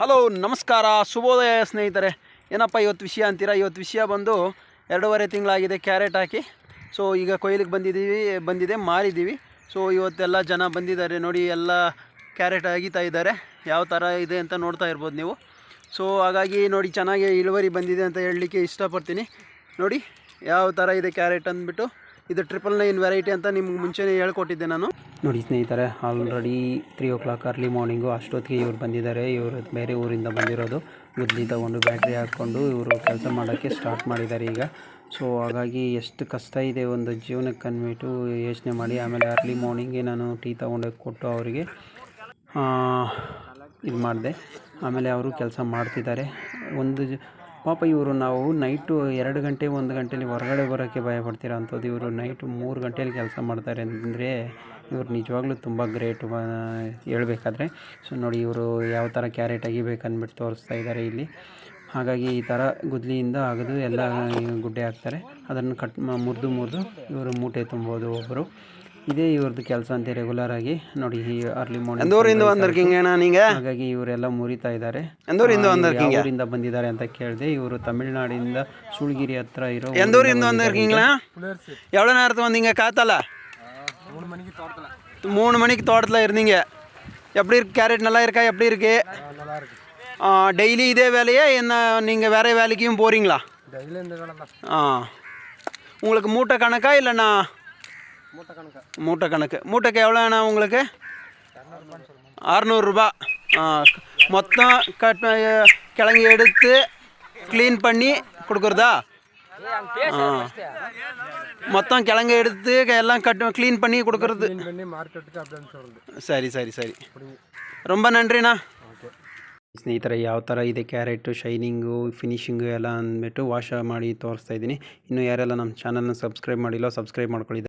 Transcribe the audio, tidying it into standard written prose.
Hello ನಮಸ್ಕಾರ ಶುಭೋದಯ ಸ್ನೇಹಿತರೆ. ಏನಪ್ಪ ಇವತ್ತು ವಿಷಯ ಅಂತೀರಾ? ಇವತ್ತು ವಿಷಯ ಬಂದು 2.5 ತಿಂಗಳಾಗಿದೆ ಕ್ಯಾರೆಟ್ ಹಾಕಿ. ಸೊ ಈಗ ಕೊಯ್ಲಿಗೆ ಬಂದಿದೆ ಮಾರಿದ್ದೀವಿ. ಸೊ ಇವತ್ತೆಲ್ಲ ಜನ ಬಂದಿದ್ದಾರೆ ನೋಡಿ, ಎಲ್ಲ ಕ್ಯಾರೆಟ್ ಅಗಿತಾ ಇದ್ದಾರೆ. ಯಾವ ಥರ ಇದೆ ಅಂತ ನೋಡ್ತಾ ಇರ್ಬೋದು ನೀವು. ಸೊ ಹಾಗಾಗಿ ನೋಡಿ, ಚೆನ್ನಾಗಿ ಇಳುವರಿ ಬಂದಿದೆ ಅಂತ ಹೇಳಲಿಕ್ಕೆ ಇಷ್ಟಪಡ್ತೀನಿ. ನೋಡಿ ಯಾವ ಥರ ಇದೆ ಕ್ಯಾರೆಟ್ ಅಂದ್ಬಿಟ್ಟು. ಇದು 999 ವೆರೈಟಿ ಅಂತ ನಿಮ್ಗೆ ಮುಂಚೆನೇ ಹೇಳ್ಕೊಟ್ಟಿದ್ದೆ ನಾನು. ನೋಡಿ ಸ್ನೇಹಿತರೆ, ಆಲ್ರೆಡಿ 3 o'clock ಅರ್ಲಿ ಮಾರ್ನಿಂಗು ಅಷ್ಟೊತ್ತಿಗೆ ಇವ್ರು ಬಂದಿದ್ದಾರೆ. ಇವರು ಬೇರೆ ಊರಿಂದ ಬಂದಿರೋದು. ಗುದ್ಲಿ ತಗೊಂಡು ಬ್ಯಾಟ್ರಿ ಹಾಕ್ಕೊಂಡು ಇವರು ಕೆಲಸ ಮಾಡೋಕ್ಕೆ ಸ್ಟಾರ್ಟ್ ಮಾಡಿದ್ದಾರೆ ಈಗ. ಸೊ ಹಾಗಾಗಿ ಎಷ್ಟು ಕಷ್ಟ ಇದೆ ಒಂದು ಜೀವನಕ್ಕೆ ಅಂದ್ಬಿಟ್ಟು ಯೋಚನೆ ಮಾಡಿ. ಆಮೇಲೆ ಅರ್ಲಿ ಮಾರ್ನಿಂಗ್ಗೆ ನಾನು ಟೀ ತೊಗೊಂಡೋಗಿ ಕೊಟ್ಟು ಅವರಿಗೆ ಇದು ಮಾಡಿದೆ. ಆಮೇಲೆ ಅವರು ಕೆಲಸ ಮಾಡ್ತಿದ್ದಾರೆ. ಪಾಪ ಇವರು ನಾವು ನೈಟು 2 ಗಂಟೆ 1 ಗಂಟೆಯಲ್ಲಿ ಹೊರಗಡೆ ಬರೋಕ್ಕೆ ಭಯಪಡ್ತೀರ ಅಂಥದ್ದು ಇವರು ನೈಟು 3 ಗಂಟೆಯಲ್ಲಿ ಕೆಲಸ ಮಾಡ್ತಾರೆ ಅಂದರೆ ಇವರು ನಿಜವಾಗ್ಲೂ ತುಂಬ ಗ್ರೇಟ್ ಹೇಳ್ಬೇಕಾದ್ರೆ. ಸೊ ನೋಡಿ, ಇವರು ಯಾವ ಥರ ಕ್ಯಾರೆಟ್ ಅಗಿಬೇಕಂದ್ಬಿಟ್ಟು ತೋರಿಸ್ತಾ ಇದ್ದಾರೆ ಇಲ್ಲಿ. ಹಾಗಾಗಿ ಈ ಥರ ಗುದ್ಲಿಯಿಂದ ಅಗದು ಎಲ್ಲ ಗುಡ್ಡೆ ಹಾಕ್ತಾರೆ. ಅದನ್ನು ಮುರಿದು ಇವರು ಮೂಟೆ ತುಂಬೋದು ಒಬ್ಬರು. ಇದೇ ಇವ್ರದ್ದು ಕೆಲಸ ಅಂತ ರೆಗ್ಯುಲರ್ ಆಗಿ. ನೋಡಿ ಈ ಅರ್ಲಿ ಮಾರ್ನಿಂಗ್ ಹಾಗಾಗಿ ಇವರೆಲ್ಲ ಮುರಿತಾ ಇದ್ದಾರೆ. ಊರಿಂದ ಬಂದಿದ್ದಾರೆ ಅಂತ ಕೇಳಿದೆ. ಇವರು ತಮಿಳ್ನಾಡಿಂದ ಸೂಳಗಿರಿ ಹತ್ರ ಇರೋ எவ்வளோ நேரத்துக்கு வந்தீங்க? காத்தால 3 மணிக்கு தோட்டத்தில் இருந்தீங்க. எப்படி இருக்கு கேரட்? நல்லா இருக்கா? எப்படி இருக்கு? டெய்லி இதே வேலையா என்ன நீங்கள் வேற வேலைக்கும் போகிறீங்களா? உங்களுக்கு மூட்டை கணக்கா இல்லைண்ணா? மூட்டை கணக்கு. மூட்டைக்கு எவ்வளோண்ணா உங்களுக்கு? 600 ரூபா. மொத்தம் கிழங்கு எடுத்து க்ளீன் பண்ணி கொடுக்குறதா? மொத்தம் கிழங்கு எடுத்து எல்லாம் க்ளீன் பண்ணி கொடுக்குறது. ಸರಿ ரொம்ப நன்றிண்ணா. ಸ್ನೇಹಿತರೆ, ಯಾವ ಥರ ಇದೆ ಕ್ಯಾರೆಟು, ಶೈನಿಂಗು, ಫಿನಿಶಿಂಗು ಎಲ್ಲ ಅಂದ್ಬಿಟ್ಟು ವಾಶ ಮಾಡಿ ತೋರಿಸ್ತಾ ಇದ್ದೀನಿ. ಇನ್ನು ಯಾರೆಲ್ಲ ನಮ್ಮ ಚಾನಲ್ನ ಸಬ್ಸ್ಕ್ರೈಬ್ ಮಾಡಿಲ್ಲ ಸಬ್ಸ್ಕ್ರೈಬ್ ಮಾಡ್ಕೊಳ್ಳಿ.